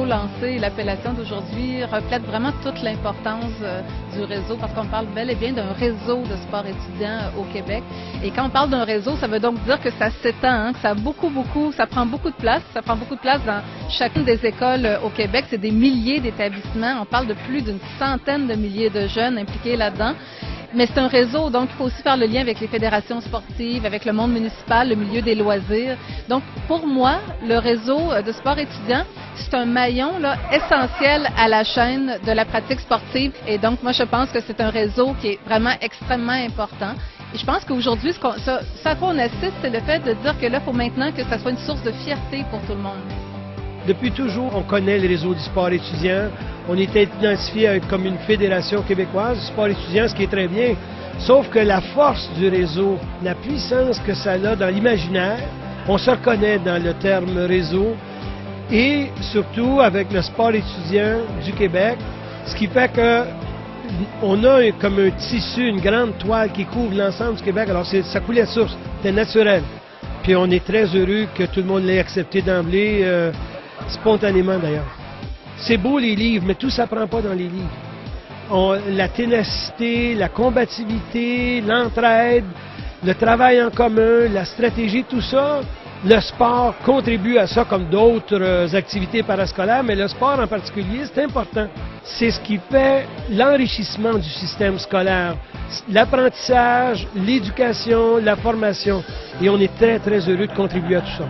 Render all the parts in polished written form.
lancé, l'appellation d'aujourd'hui reflète vraiment toute l'importance du réseau, parce qu'on parle bel et bien d'un réseau de sport étudiant au Québec. Et quand on parle d'un réseau, ça veut donc dire que ça s'étend, que ça prend beaucoup de place. Ça prend beaucoup de place dans chacune des écoles au Québec. C'est des milliers d'établissements. On parle de plus d'une centaine de milliers de jeunes impliqués là-dedans. Mais c'est un réseau, donc il faut aussi faire le lien avec les fédérations sportives, avec le monde municipal, le milieu des loisirs. Donc pour moi, le réseau de sport étudiant, c'est un maillon là, essentiel à la chaîne de la pratique sportive. Et donc moi je pense que c'est un réseau qui est vraiment extrêmement important. Et je pense qu'aujourd'hui, ce à quoi on assiste, c'est le fait de dire que là, il faut maintenant que ça soit une source de fierté pour tout le monde. Depuis toujours, on connaît le réseau du sport étudiant. On était identifié comme une fédération québécoise du sport étudiant, ce qui est très bien. Sauf que la force du réseau, la puissance que ça a dans l'imaginaire, on se reconnaît dans le terme réseau. Et surtout avec le sport étudiant du Québec, ce qui fait que on a comme un tissu, une grande toile qui couvre l'ensemble du Québec. Alors ça coulait de source, c'était naturel. Puis on est très heureux que tout le monde l'ait accepté d'emblée. Spontanément d'ailleurs. C'est beau les livres, mais tout s'apprend pas dans les livres. La ténacité, la combativité, l'entraide, le travail en commun, la stratégie, tout ça, le sport contribue à ça comme d'autres activités parascolaires, mais le sport en particulier, c'est important. C'est ce qui fait l'enrichissement du système scolaire, l'apprentissage, l'éducation, la formation. Et on est très, très heureux de contribuer à tout ça.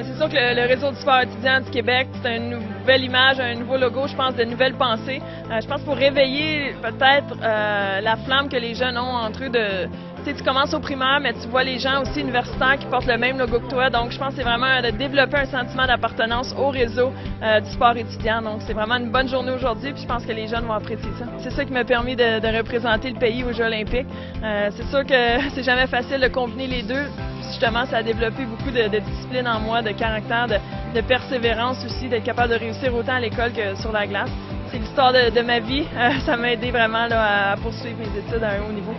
C'est sûr que le réseau du sport étudiant du Québec, c'est une nouvelle image, un nouveau logo, je pense, de nouvelles pensées. Je pense pour réveiller peut-être la flamme que les jeunes ont entre eux tu commences au primaire, mais tu vois les gens aussi universitaires qui portent le même logo que toi. Donc, je pense que c'est vraiment de développer un sentiment d'appartenance au réseau du sport étudiant. Donc, c'est vraiment une bonne journée aujourd'hui, puis je pense que les jeunes vont apprécier ça. C'est ça qui m'a permis de représenter le pays aux Jeux olympiques. C'est sûr que c'est jamais facile de combiner les deux. Justement, ça a développé beaucoup de discipline en moi, de caractère, de persévérance aussi, d'être capable de réussir autant à l'école que sur la glace. C'est l'histoire de ma vie. Ça m'a aidé vraiment là, à poursuivre mes études à un haut niveau.